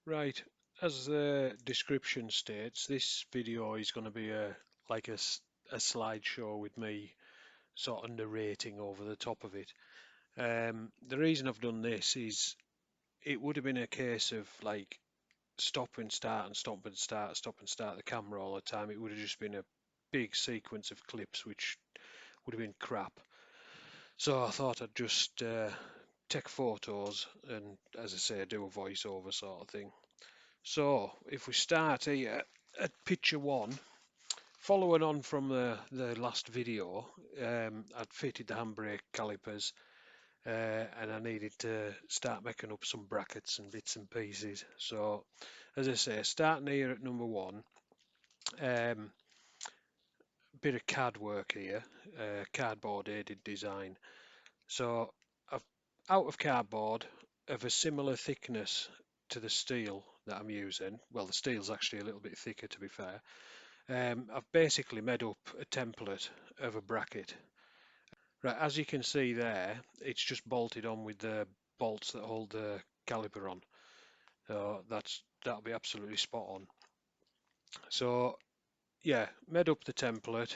Right, as the description states, this video is going to be a slideshow with me sort of narrating over the top of it. The reason I've done this is it would have been a case of like stop and start and stop and start, stop and start the camera all the time. It would have just been a big sequence of clips which would have been crap. So I thought I'd just take photos and, as I say, do a voiceover sort of thing. So if we start here at picture one, following on from the last video, I'd fitted the handbrake calipers and I needed to start making up some brackets and bits and pieces. So as I say, starting here at number one, um, bit of CAD work here, cardboard aided design. So I've out of cardboard of a similar thickness to the steel that I'm using. Well, the steel's actually a little bit thicker, to be fair. I've basically made up a template of a bracket. Right, as you can see there, it's just bolted on with the bolts that hold the caliper on. So that'll be absolutely spot on. So yeah, made up the template.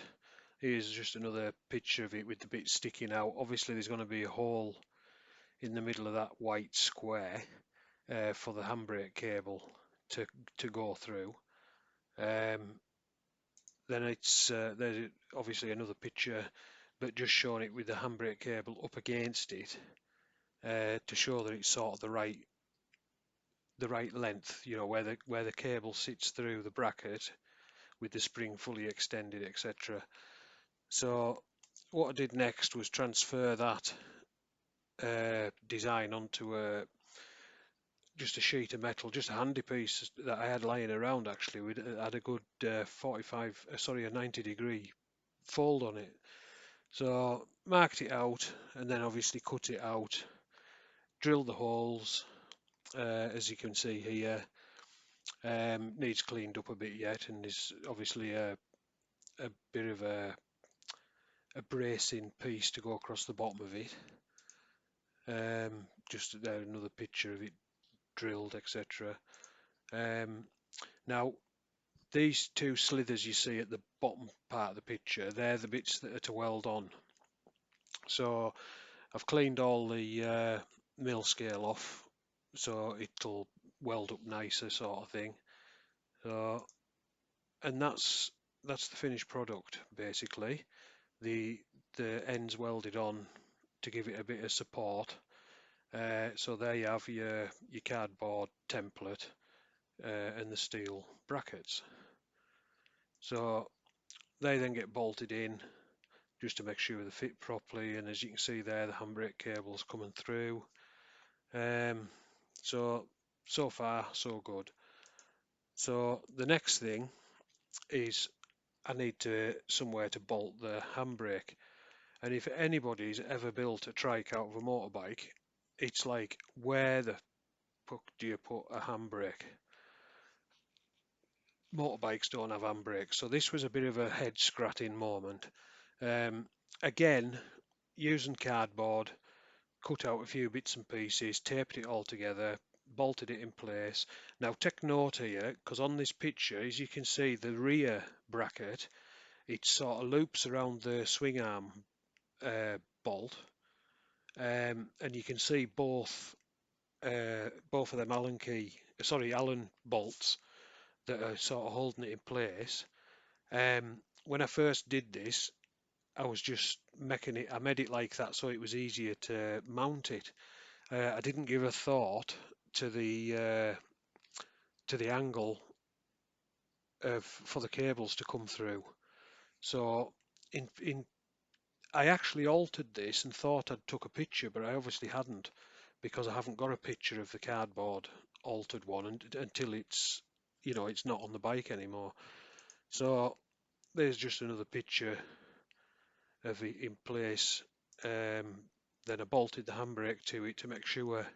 Here's just another picture of it with the bit sticking out. Obviously there's going to be a hole in the middle of that white square for the handbrake cable to go through. Then there's obviously another picture, but just showing it with the handbrake cable up against it to show that it's sort of the right length, you know, where the cable sits through the bracket with the spring fully extended, etc. So what I did next was transfer that design onto just a sheet of metal, just a handy piece that I had lying around actually. We had a good a 90-degree fold on it. So marked it out and then obviously cut it out, drilled the holes, as you can see here. Needs cleaned up a bit yet, and there's obviously a bit of a bracing piece to go across the bottom of it. Just there, another picture of it drilled, etc. Now these two slithers you see at the bottom part of the picture, they're the bits that are to weld on. So I've cleaned all the mill scale off, so it'll weld up nicer, sort of thing. So, and that's the finished product basically. The ends welded on to give it a bit of support. So there you have your cardboard template and the steel brackets. So they then get bolted in just to make sure they fit properly, and as you can see there, the handbrake cable's coming through. So far so good. So the next thing is I need somewhere to bolt the handbrake. And if anybody's ever built a trike out of a motorbike, it's like, where the fuck do you put a handbrake? Motorbikes don't have handbrakes, so this was a bit of a head scratching moment. Again, using cardboard, cut out a few bits and pieces, taped it all together, bolted it in place. Now take note here, because on this picture, as you can see, the rear bracket, it sort of loops around the swing arm bolt, and you can see both of them Allen bolts that are sort of holding it in place. When I first did this, I was just making it. I made it like that so it was easier to mount it. I didn't give a thought to the angle for the cables to come through. So in I actually altered this and thought I'd took a picture, but I obviously hadn't, because I haven't got a picture of the cardboard altered one until it's not on the bike anymore. So there's just another picture of it in place. Then I bolted the handbrake to it to make sure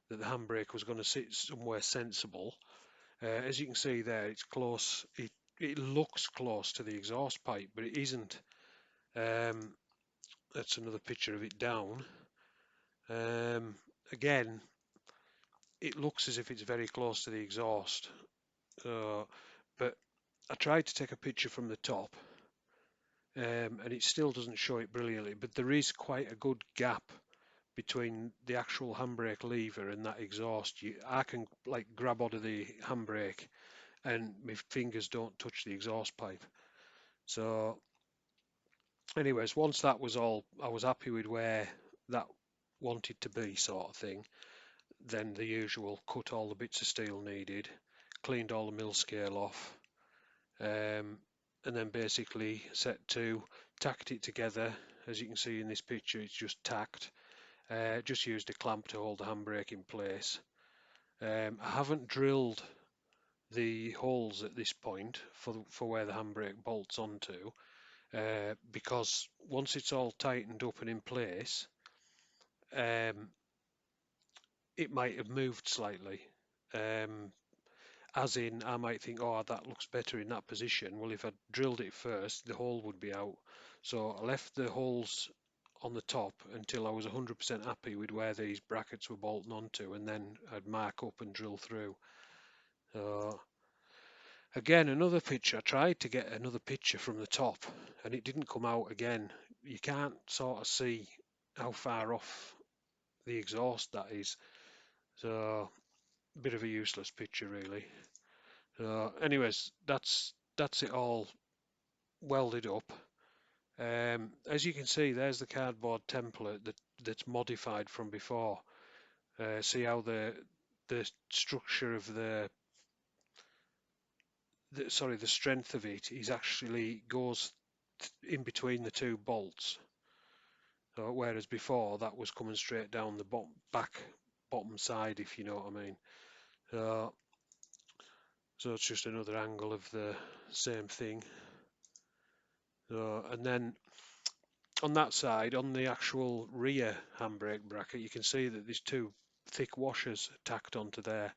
that the handbrake was going to sit somewhere sensible. As you can see there, it's close. It looks close to the exhaust pipe, but it isn't. That's another picture of it down. Again, it looks as if it's very close to the exhaust. But I tried to take a picture from the top, and it still doesn't show it brilliantly, but there is quite a good gap between the actual handbrake lever and that exhaust. I can like grab onto the handbrake and my fingers don't touch the exhaust pipe. So anyways, once that was all, I was happy with where that wanted to be, sort of thing. Then the usual, cut all the bits of steel needed, cleaned all the mill scale off, and then basically set to tacked it together. As you can see in this picture, it's just tacked. Just used a clamp to hold the handbrake in place. I haven't drilled the holes at this point for where the handbrake bolts onto, because once it's all tightened up and in place, um, it might have moved slightly. As in, I might think, oh, that looks better in that position. Well, if I drilled it first, the hole would be out. So I left the holes on the top until I was 100% happy with where these brackets were bolting onto, and then I'd mark up and drill through. Again, another picture. I tried to get another picture from the top, and it didn't come out again. You can't sort of see how far off the exhaust that is. So, a bit of a useless picture, really. Anyways, that's it all welded up. As you can see, there's the cardboard template that's modified from before. See how the structure of the strength of it is actually goes in between the two bolts. So whereas before that was coming straight down the bottom side, if you know what I mean. So it's just another angle of the same thing. And then on that side, on the actual rear handbrake bracket, you can see that there's two thick washers tacked onto there.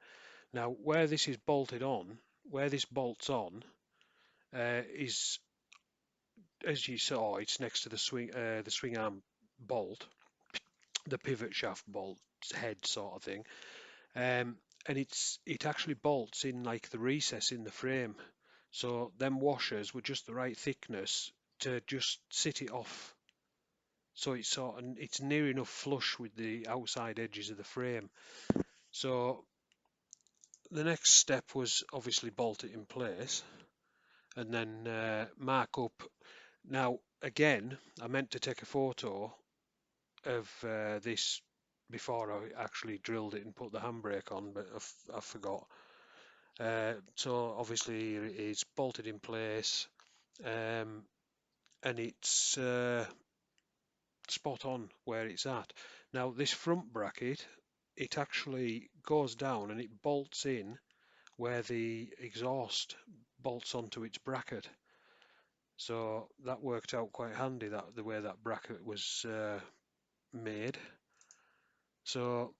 Now, where this is bolted on, where this bolts on, is, as you saw, it's next to the swing arm bolt, the pivot shaft bolt head sort of thing, and it actually bolts in like the recess in the frame. So them washers were just the right thickness to just sit it off. So it's near enough flush with the outside edges of the frame. So the next step was obviously bolt it in place and then mark up. Now again, I meant to take a photo of this before I actually drilled it and put the handbrake on, but I forgot. So obviously it's bolted in place, and it's spot on where it's at. Now this front bracket, it actually goes down and it bolts in where the exhaust bolts onto its bracket. So that worked out quite handy, that the way that bracket was made. So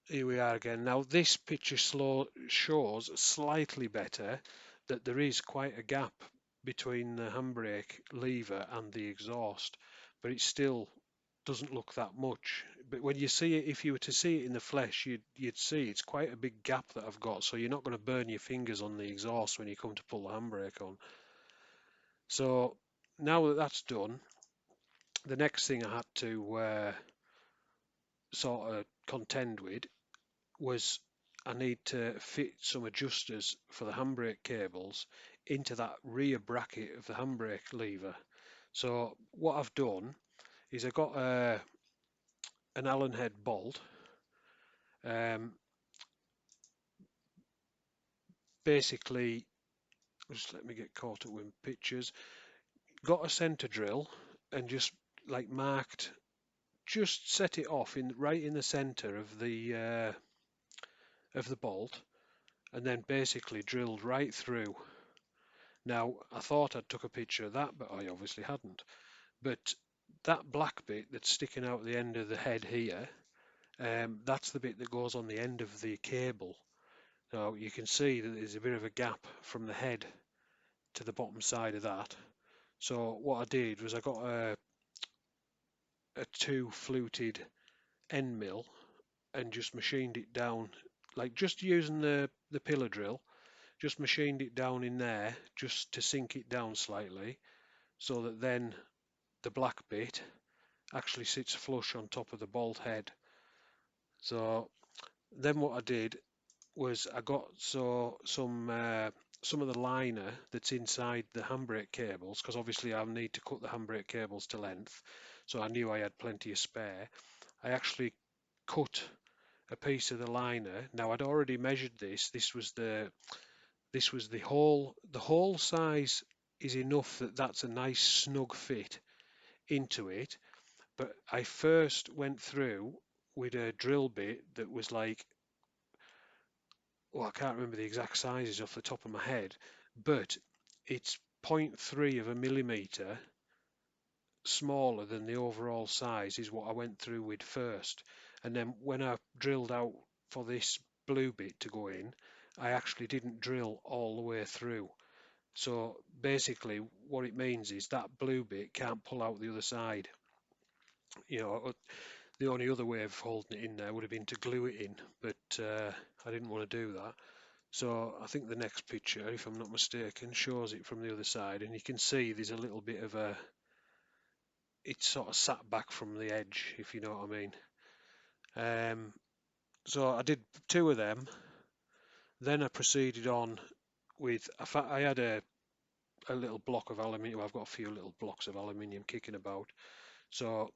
here we are again. Now this picture shows slightly better that there is quite a gap between the handbrake lever and the exhaust, but it still doesn't look that much. But when you see it, if you were to see it in the flesh, you'd see it's quite a big gap that I've got, so you're not going to burn your fingers on the exhaust when you come to pull the handbrake on. So now that that's done, the next thing I had to sort of contend with was I need to fit some adjusters for the handbrake cables into that rear bracket of the handbrake lever. So what I've done is I got an Allen head bolt. Basically, just let me get caught up with pictures. Got a center drill and just like marked, just set it off in right in the center of the bolt, and then basically drilled right through. Now I thought I'd took a picture of that, but I obviously hadn't. But that black bit that's sticking out the end of the head here, that's the bit that goes on the end of the cable. Now you can see that there's a bit of a gap from the head to the bottom side of that. So what I did was I got a two fluted end mill and just machined it down like just using the pillar drill, just machined it down in there just to sink it down slightly, so that then the black bit actually sits flush on top of the bolt head. So then what I did was I got some of the liner that's inside the handbrake cables, because obviously I need to cut the handbrake cables to length, so I knew I had plenty of spare. I actually cut a piece of the liner. Now I'd already measured this. This was the hole. The hole size is enough that that's a nice snug fit into it. But I first went through with a drill bit that was like, well, I can't remember the exact sizes off the top of my head, but it's 0.3 of a millimeter smaller than the overall size is what I went through with first. And then when I drilled out for this blue bit to go in, I actually didn't drill all the way through. So basically what it means is that blue bit can't pull out the other side. You know, the only other way of holding it in there would have been to glue it in, but I didn't want to do that. So I think the next picture, if I'm not mistaken, shows it from the other side, and you can see there's a little bit of a, it's sort of sat back from the edge, if you know what I mean. So I did two of them. Then I proceeded on with, I had a little block of aluminium. I've got a few little blocks of aluminium kicking about. So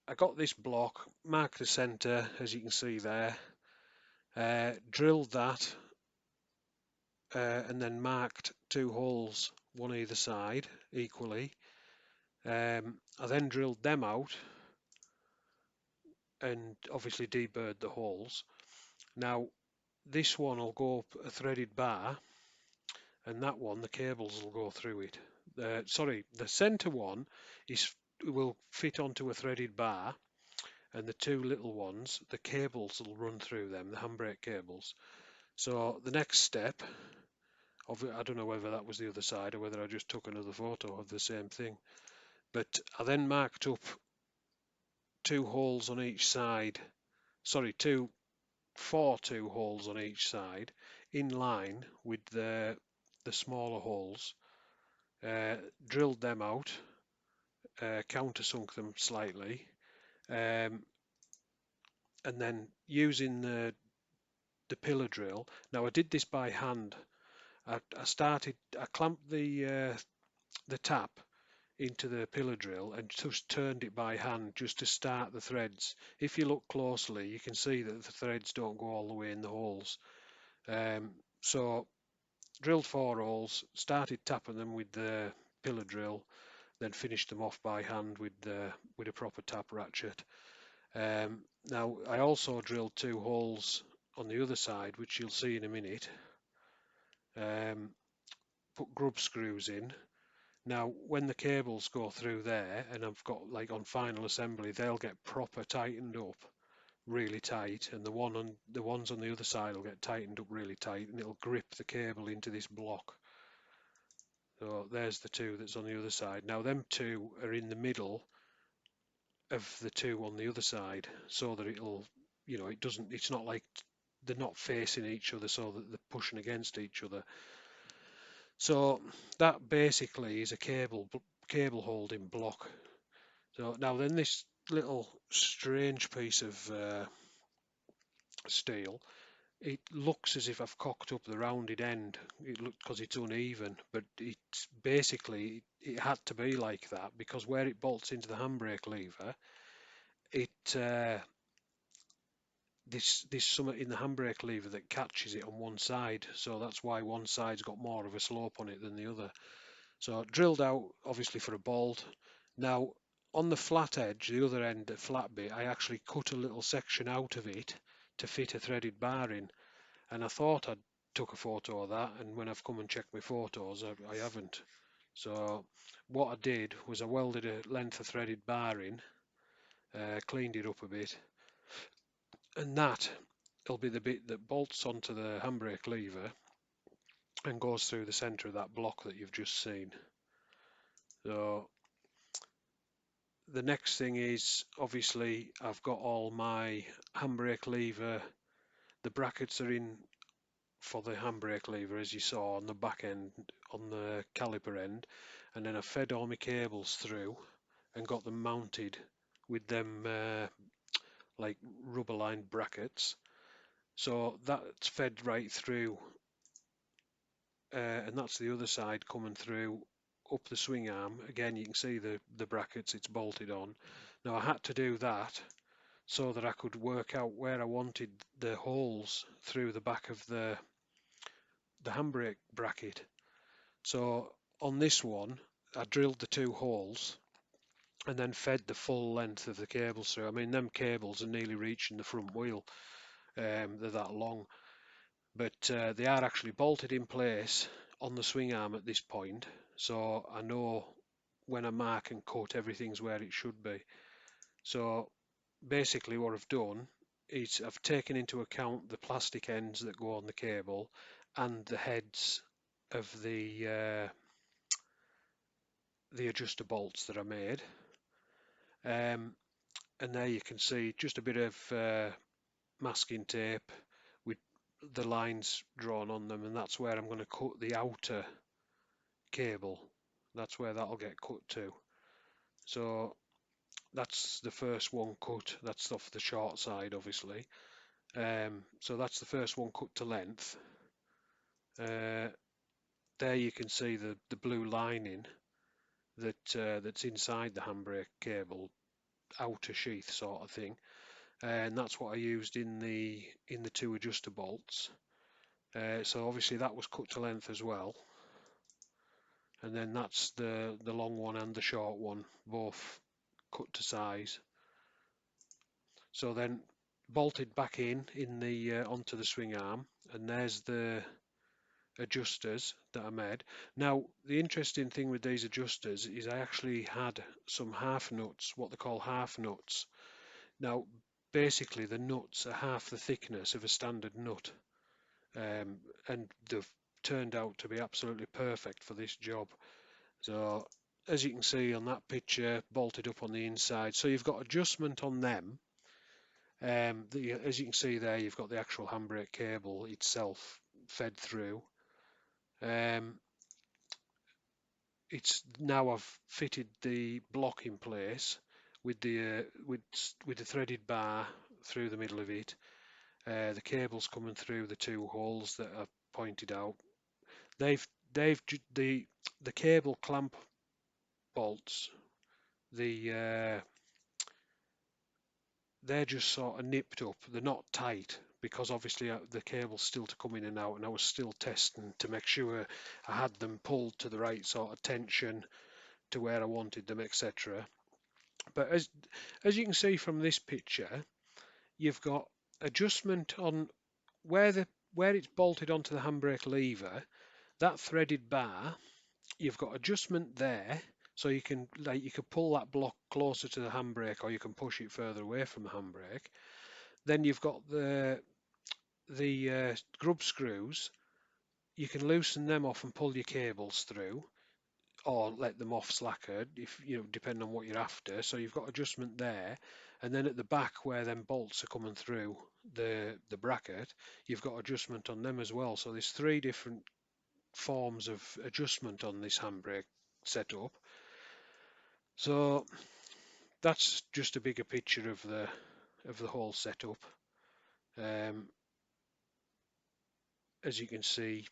I got this block, marked the center, as you can see there, drilled that, and then marked two holes, one either side, equally. I then drilled them out and obviously deburred the holes. Now this one will go up a threaded bar, and that one the cables will go through it. Sorry, the center one will fit onto a threaded bar, and the two little ones, the cables will run through them, the handbrake cables. So the next step of it, I don't know whether that was the other side or whether I just took another photo of the same thing, but I then marked up two holes on each side, sorry, two holes on each side in line with the smaller holes, drilled them out, countersunk them slightly, um, and then using the pillar drill. Now I did this by hand. I clamped the tap into the pillar drill and just turned it by hand just to start the threads. If you look closely, you can see that the threads don't go all the way in the holes. So drilled four holes, started tapping them with the pillar drill, then finished them off by hand with a proper tap ratchet. Now I also drilled two holes on the other side, which you'll see in a minute. Put grub screws in. Now when the cables go through there, and I've got like on final assembly, they'll get proper tightened up really tight, and the ones on the other side will get tightened up really tight, and it'll grip the cable into this block. So there's the two that's on the other side. Now them two are in the middle of the two on the other side, so that it'll, it's not like they're not facing each other, so that they're pushing against each other. So that basically is a cable holding block. So now then this little strange piece of steel, it looks as if I've cocked up the rounded end. It looked because it's uneven, but it's basically, it had to be like that because where it bolts into the handbrake lever, there's something in the handbrake lever that catches it on one side, so that's why one side's got more of a slope on it than the other. So drilled out obviously for a bolt. Now on the flat edge, the other end, the flat bit, I actually cut a little section out of it to fit a threaded bar in, and I thought I'd took a photo of that, and when I've come and checked my photos, I haven't. So what I did was I welded a length of threaded bar in, cleaned it up a bit, and that'll be the bit that bolts onto the handbrake lever and goes through the centre of that block that you've just seen. So the next thing is, obviously I've got all my handbrake lever The brackets are in for the handbrake lever, as you saw on the back end, on the caliper end, and then I fed all my cables through and got them mounted with them like rubber lined brackets. So that's fed right through, and that's the other side coming through up the swing arm. Again, you can see the brackets it's bolted on. Now I had to do that so that I could work out where I wanted the holes through the back of the handbrake bracket. So on this one, I drilled the 2 holes and then fed the full length of the cables through. I mean, them cables are nearly reaching the front wheel. They're that long, but they are actually bolted in place on the swing arm at this point. So I know when I mark and cut, everything's where it should be. So basically what I've done is I've taken into account the plastic ends that go on the cable and the heads of the adjuster bolts that I made. And there you can see just a bit of masking tape with the lines drawn on them, and that's where I'm going to cut the outer cable. That's where that'll get cut to. So that's the first one cut. That's off the short side, obviously. So that's the first one cut to length. There you can see the blue lining that's inside the handbrake cable, outer sheath sort of thing, and that's what I used in the 2 adjuster bolts. So obviously that was cut to length as well, and then that's the long one and the short one, both cut to size. So then bolted back in the onto the swing arm, and there's the adjusters that I made. Now the interesting thing with these adjusters is I actually had some half nuts, what they call half nuts. Now basically the nuts are half the thickness of a standard nut, and they've turned out to be absolutely perfect for this job. So as you can see on that picture, bolted up on the inside, so you've got adjustment on them. As you can see there, you've got the actual handbrake cable itself fed through. It's now I've fitted the block in place with the threaded bar through the middle of it. The cables coming through the 2 holes that I've pointed out. They've the cable clamp bolts. They're just sort of nipped up. They're not tight because obviously the cable's still to come in and out, and I was still testing to make sure I had them pulled to the right sort of tension to where I wanted them, etc. But as you can see from this picture, you've got adjustment on where it's bolted onto the handbrake lever. That threaded bar, you've got adjustment there, so you can pull that block closer to the handbrake, or you can push it further away from the handbrake. Then you've got the grub screws. You can loosen them off and pull your cables through, or let them off slackered, if depending on what you're after. So you've got adjustment there, and then at the back where them bolts are coming through the bracket, you've got adjustment on them as well. So there's 3 different forms of adjustment on this handbrake setup. So that's just a bigger picture of the whole setup. As you can see,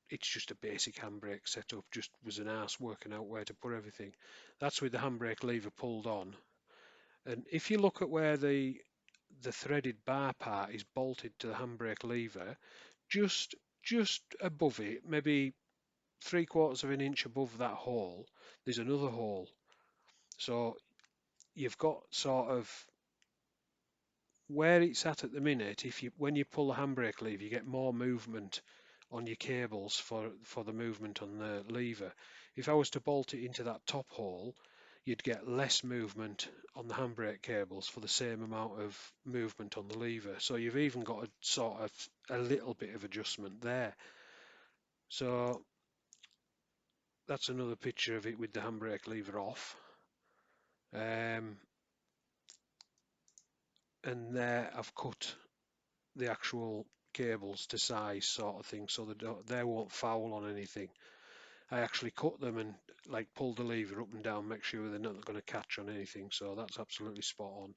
it's just a basic handbrake setup. Just was an arse working out where to put everything. That's with the handbrake lever pulled on. And if you look at where the threaded bar part is bolted to the handbrake lever, just above it, maybe 3/4 of an inch above that hole, there's another hole. So you've got sort of where it's at the minute. When you pull the handbrake lever, you get more movement on your cables for the movement on the lever. If I was to bolt it into that top hole, you'd get less movement on the handbrake cables for the same amount of movement on the lever. So you've even got a sort of a little bit of adjustment there. So that's another picture of it with the handbrake lever off. And there I've cut the actual cables to size sort of thing, so they won't foul on anything. I actually cut them and like pull the lever up and down, make sure they're not going to catch on anything. So that's absolutely spot on.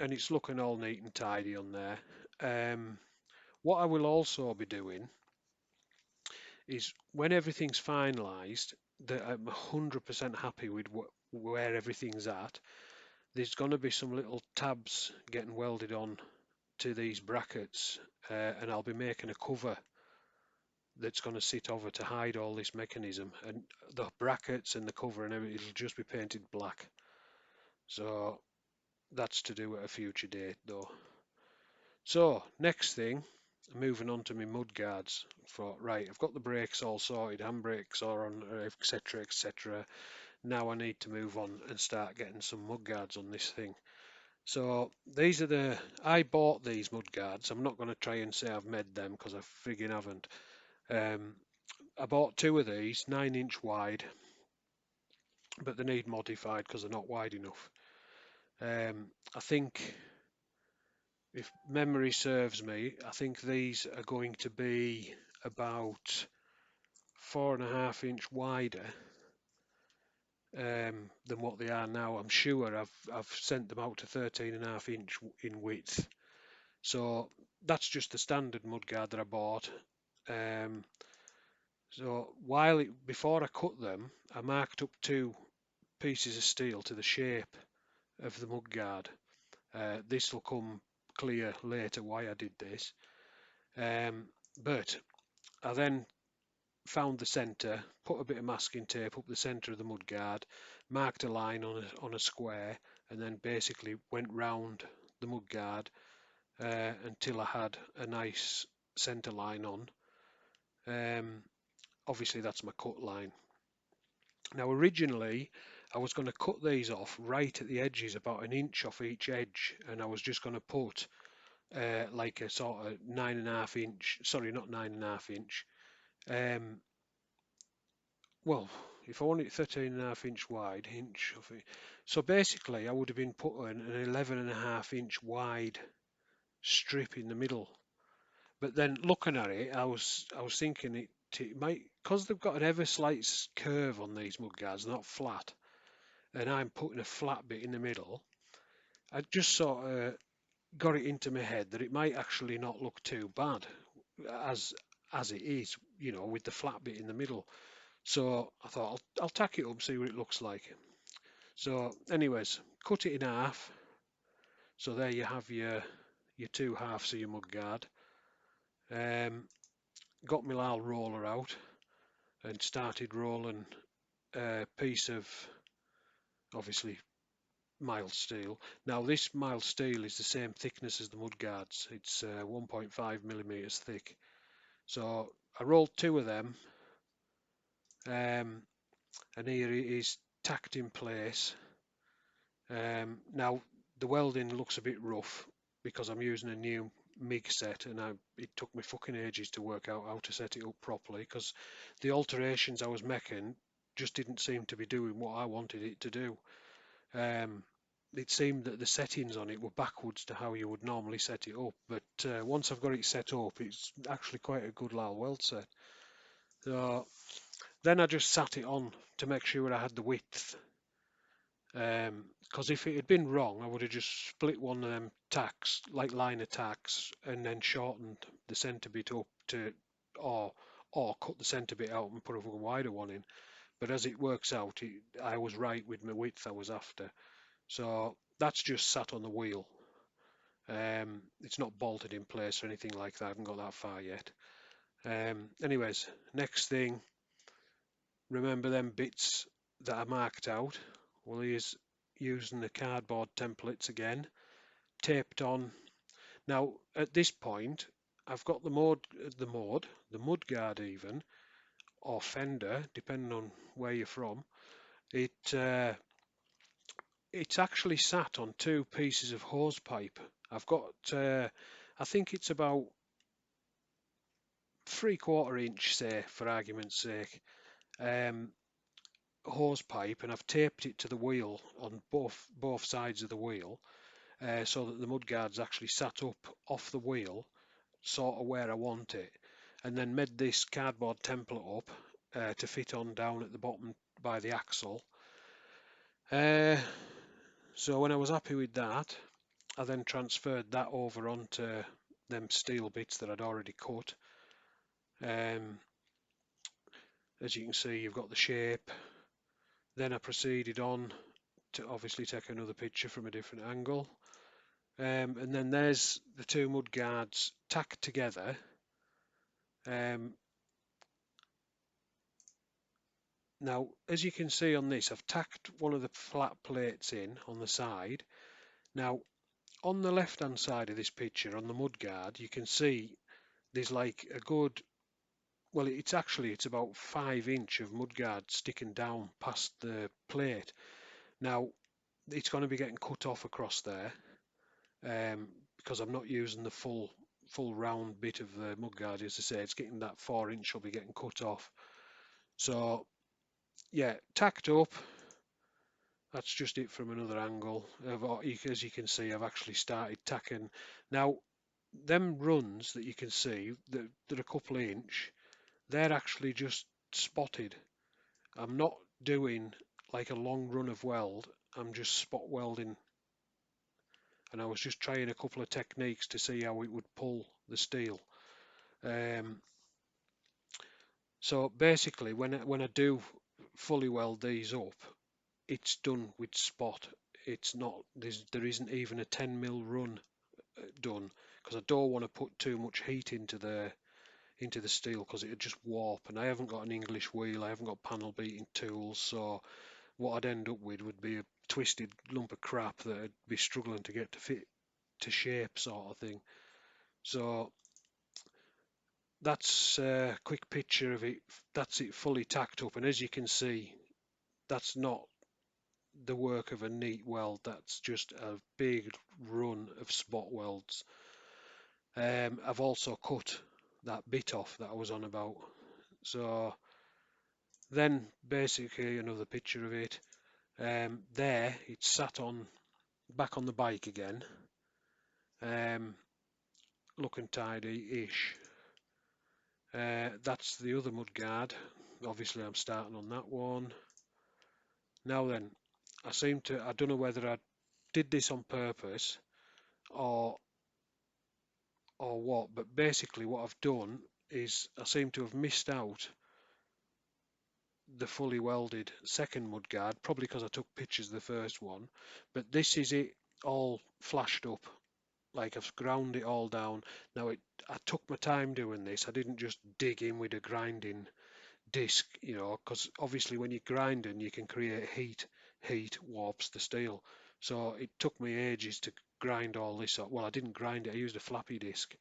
And it's looking all neat and tidy on there. What I will also be doing is when everything's finalised, that I'm 100% happy with where everything's at. There's going to be some little tabs getting welded on to these brackets, and I'll be making a cover that's going to sit over to hide all this mechanism, and the brackets and the cover and everything, it'll just be painted black. So that's to do at a future date though. So next thing, moving on to my mudguards. Thought, right, I've got the brakes all sorted, handbrakes are on, etc, etc. Now I need to move on and start getting some mudguards on this thing. So these are I bought these mudguards. I'm not going to try and say I've made them because I friggin' haven't. I bought two of these, 9-inch wide, but they need modified because they're not wide enough. I think, if memory serves me, I think these are going to be about 4.5 inch wider than what they are now. I'm sure I've sent them out to 13.5 inch in width. So that's just the standard mudguard that I bought. So before I cut them, I marked up 2 pieces of steel to the shape of the mudguard. This will come clear later why I did this. But I then found the centre, put a bit of masking tape up the centre of the mudguard, marked a line on a square, and then basically went round the mudguard until I had a nice centre line on. Obviously that's my cut line. Now originally I was going to cut these off right at the edges, about 1 inch off each edge, and I was just going to put like a sort of 9.5 inch, sorry, not 9.5 inch, well, if I want it 13.5 inch wide, inch of it. So basically I would have been putting an 11.5 inch wide strip in the middle. But then looking at it, I was thinking it might, because they've got an ever slight curve on these mudguards, not flat, and I'm putting a flat bit in the middle. I just sort of got it into my head that it might actually not look too bad as it is, with the flat bit in the middle. So I thought I'll tack it up, see what it looks like. So anyways, cut it in half. So there you have your 2 halves of your mudguard. Got my little roller out and started rolling a piece of, obviously, mild steel. Now this mild steel is the same thickness as the mudguards. It's 1.5 millimeters thick. So I rolled 2 of them, and here it is tacked in place. Now the welding looks a bit rough because I'm using a new MIG set, and it took me fucking ages to work out how to set it up properly, because the alterations I was making just didn't seem to be doing what I wanted it to do. It seemed that the settings on it were backwards to how you would normally set it up, but once I've got it set up, it's actually quite a good little weld set. So then I just sat it on to make sure I had the width, because if it had been wrong, I would have just split one of them tacks, like liner tacks, and then shortened the centre bit up to, or cut the centre bit out and put a wider one in. But as it works out, I was right with my width I was after. So that's just sat on the wheel. It's not bolted in place or anything like that. I haven't got that far yet. Anyways, next thing, remember them bits that I marked out? Well, here's using the cardboard templates again, taped on. Now at this point, I've got the mudguard even, or fender, depending on where you're from. It's actually sat on 2 pieces of hose pipe. I've got, I think it's about 3/4 inch, say, for argument's sake, hose pipe, and I've taped it to the wheel on both sides of the wheel, so that the mudguards actually sat up off the wheel, sort of where I want it, and then made this cardboard template up to fit on down at the bottom by the axle. So when I was happy with that, I then transferred that over onto them steel bits that I'd already cut. As you can see, you've got the shape. Then I proceeded on to obviously take another picture from a different angle. And then there's the two mudguards tacked together. Now, as you can see on this, I've tacked one of the flat plates in on the side. Now, on the left hand side of this picture, on the mudguard, you can see there's like a good, well, it's about 5 inch of mudguard sticking down past the plate. Now, it's going to be getting cut off across there, because I'm not using the full round bit of the mudguard. As I say, it's getting that 4 inch will be getting cut off. So yeah, tacked up. That's just it from another angle. As you can see, I've actually started tacking. Now, them runs that you can see, that are a couple of inch, they're actually just spotted. I'm not doing like a long run of weld, I'm just spot welding. And I was just trying a couple of techniques to see how it would pull the steel. So basically, when I do fully weld these up, it's done with spot. It's not, there isn't even a 10mm run done, because I don't want to put too much heat into the steel, because it would just warp. And I haven't got an English wheel, I haven't got panel beating tools, so what I'd end up with would be a twisted lump of crap that I'd be struggling to get to fit to shape, sort of thing. So that's a quick picture of it. That's it fully tacked up, and as you can see, that's not the work of a neat weld, that's just a big run of spot welds. I've also cut that bit off that I was on about. So then basically another picture of it. There it's sat on back on the bike again, looking tidy-ish. That's the other mudguard. Obviously I'm starting on that one. Now then, I don't know whether I did this on purpose or what, but basically what I've done is I seem to have missed out the fully welded second mudguard, probably because I took pictures of the first one, but this is it all flashed up, like I've ground it all down. Now I took my time doing this, I didn't just dig in with a grinding disc, because obviously when you're grinding you can create heat warps the steel. So it took me ages to grind all this up. Well, I didn't grind it, I used a flappy disc.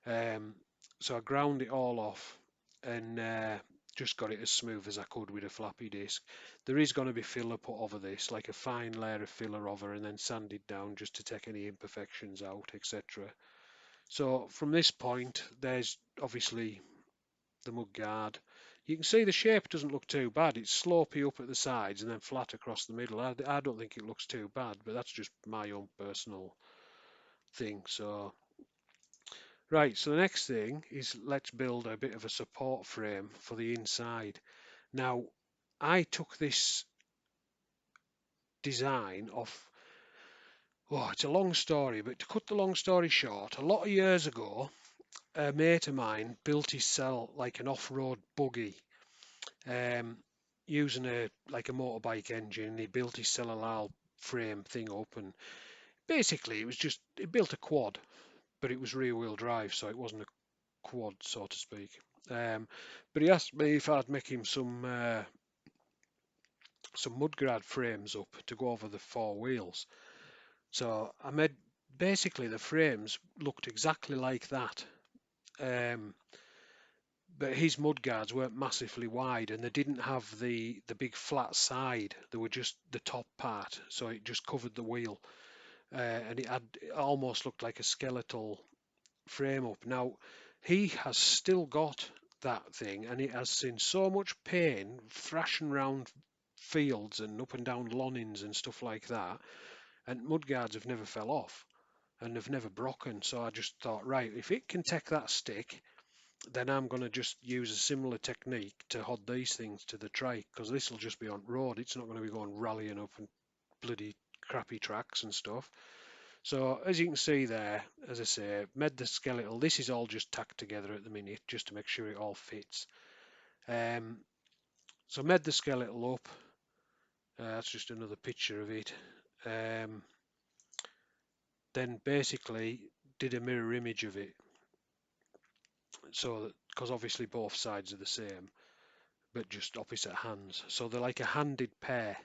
So I ground it all off and just got it as smooth as I could with a flappy disc. There is going to be filler put over this, like a fine layer of filler over, and then sanded down just to take any imperfections out, etc. So from this point, there's obviously the mudguard. You can see the shape doesn't look too bad. It's slopey up at the sides and then flat across the middle. I don't think it looks too bad, but that's just my own personal thing. So right, so the next thing is let's build a bit of a support frame for the inside. Now, I took this design off, it's a long story, but to cut the long story short, a lot of years ago, a mate of mine built himself like an off-road buggy, using a motorbike engine. He built his Cellular frame thing up, and basically he built a quad, but it was rear-wheel drive, so it wasn't a quad, so to speak. But he asked me if I'd make him some mudguard frames up to go over the four wheels. So I made, basically the frames looked exactly like that, but his mudguards weren't massively wide, and they didn't have the big flat side. They were just the top part, so it just covered the wheel, and it almost looked like a skeletal frame up. Now, he has still got that thing, and it has seen so much pain thrashing around fields and up and down lonings and stuff like that. and mudguards have never fell off and have never broken. So I just thought, right, if it can take that stick, then I'm going to just use a similar technique to hod these things to the trike, because this will just be on road. It's not going to be going rallying up and bloody crappy tracks and stuff. So as you can see there, as I say, made the skeletal. This is all just tacked together at the minute just to make sure it all fits. So made the skeletal up. That's just another picture of it. Then basically did a mirror image of it, so that, because obviously both sides are the same but just opposite hands, so they're like a handed pair.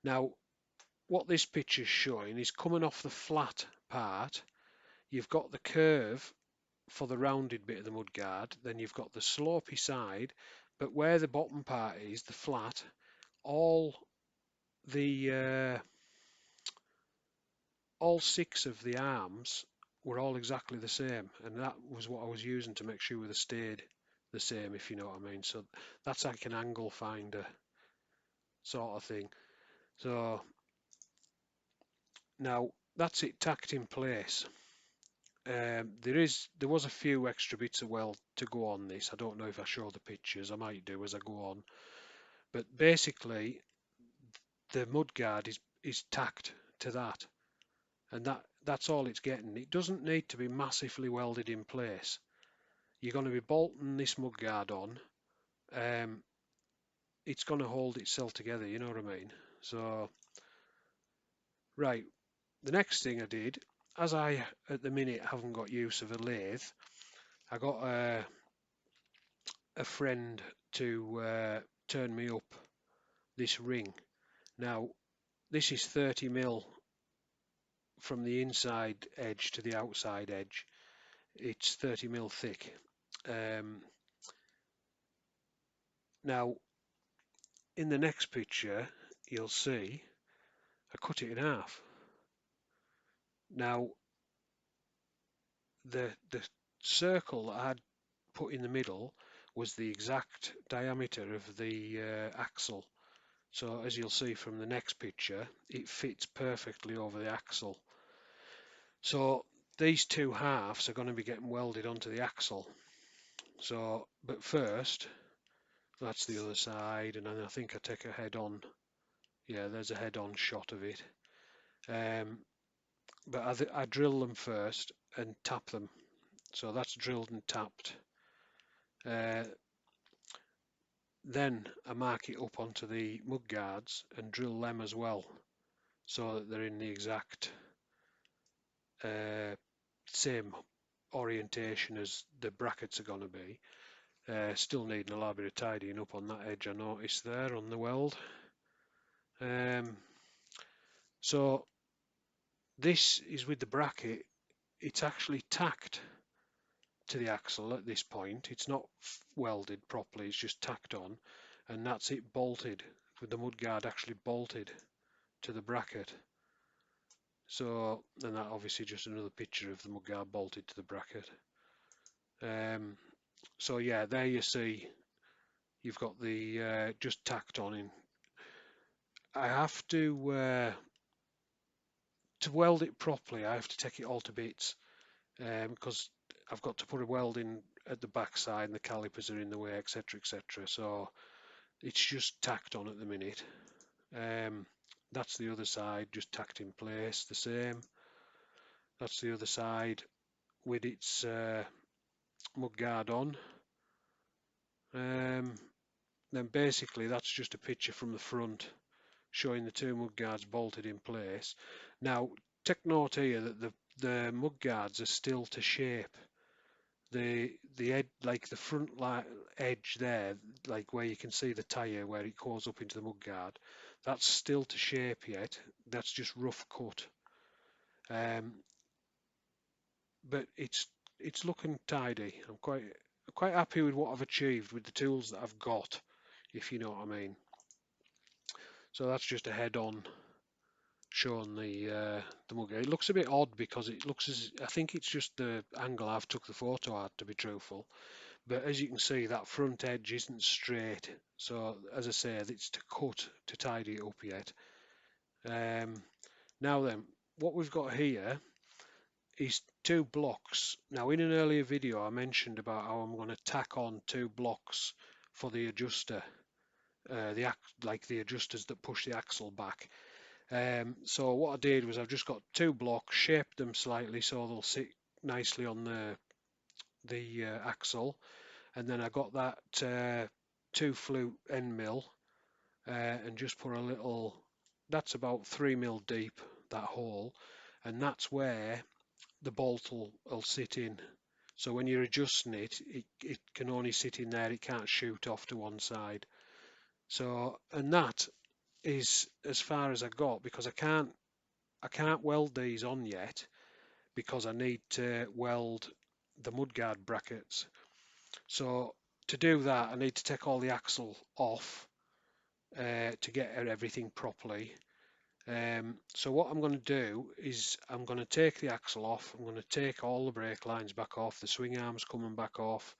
Now what this picture's showing is coming off the flat part, you've got the curve for the rounded bit of the mudguard, then you've got the slopey side, but where the bottom part is, the flat, the all 6 of the arms were all exactly the same, and that was what I was using to make sure they stayed the same, if you know what I mean. So that's like an angle finder sort of thing. So now that's it tacked in place. There was a few extra bits of weld to go on this. I don't know if I show the pictures. I might do as I go on. But basically, the mudguard is tacked to that, and that's all it's getting. It doesn't need to be massively welded in place. You're going to be bolting this mudguard on. It's going to hold itself together. You know what I mean? So, right. The next thing I did, as I at the minute haven't got use of a lathe, I got a friend to turn me up this ring. Now this is 30mm from the inside edge to the outside edge. It's 30mm thick. Now in the next picture you'll see I cut it in half. Now the circle that I had put in the middle was the exact diameter of the axle. So as you'll see from the next picture, it fits perfectly over the axle. So these two halves are going to be getting welded onto the axle. So, but first, that's the other side, and then I think I take a head-on. Yeah, there's a head-on shot of it. But I drill them first and tap them. So that's drilled and tapped. Then I mark it up onto the mudguards and drill them as well, so that they're in the exact same orientation as the brackets are going to be. Still needing a little bit of tidying up on that edge I noticed there on the weld. So this is with the bracket. It's actually tacked to the axle at this point. It's not welded properly, it's just tacked on, and that's it bolted, with the mudguard actually bolted to the bracket. So, and that obviously just another picture of the mudguard bolted to the bracket. So yeah, there you see you've got the just tacked on in. I have to weld it properly, I have to take it all to bits, because I've got to put a weld in at the back side and the calipers are in the way, etc, etc. So it's just tacked on at the minute. That's the other side, just tacked in place, the same. That's the other side with its mudguard on. Then basically that's just a picture from the front showing the two mudguards bolted in place. Now take note here that the mudguards are still to shape. The edge, like the front edge there, like where you can see the tyre where it goes up into the mudguard, that's still to shape yet. That's just rough cut. But it's looking tidy. I'm quite happy with what I've achieved with the tools that I've got, if you know what I mean. So that's just a head-on showing the mudguard. It looks a bit odd because it looks as, I think it's just the angle I've took the photo at, to be truthful. But as you can see, that front edge isn't straight. So as I say, it's to cut to tidy it up yet. Now then, what we've got here is two blocks. Now in an earlier video I mentioned about how I'm going to tack on two blocks for the adjuster, like the adjusters that push the axle back. So what I did was I've just got two blocks, shaped them slightly so they'll sit nicely on the axle, and then I got that 2 flute end mill and just put a little, that's about 3 mil deep, that hole, and that's where the bolt will sit in. So when you're adjusting it, it can only sit in there, it can't shoot off to one side. So, and that is as far as I got, because I can't weld these on yet because I need to weld the mudguard brackets. So to do that I need to take all the axle off to get everything properly. So what I'm going to do is I'm going to take the axle off, I'm going to take all the brake lines back off, the swing arms coming back off.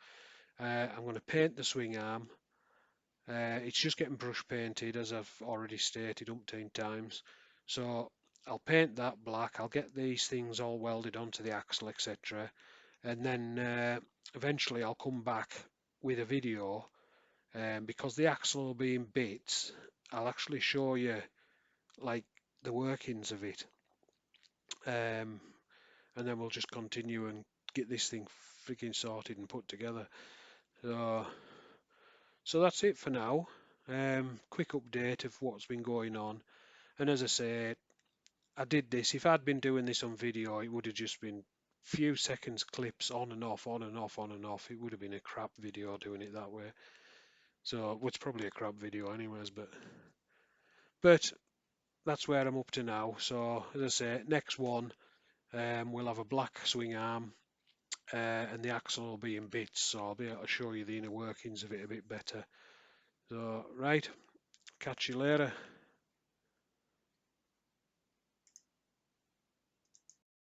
I'm going to paint the swing arm. It's just getting brush painted, as I've already stated umpteen times. So I'll paint that black, I'll get these things all welded onto the axle, etc. And then eventually I'll come back with a video, because the axle will be in bits. I'll actually show you like the workings of it, and then we'll just continue and get this thing freaking sorted and put together. So that's it for now. Quick update of what's been going on, and as I say, I did this. If I'd been doing this on video, it would have just been few seconds clips on and off, on and off, on and off. It would have been a crap video doing it that way. So it's probably a crap video anyways, but that's where I'm up to now. So as I say, next one, we'll have a black swing arm, and the axle will be in bits, so I'll be able to show you the inner workings of it a bit better. So right, catch you later.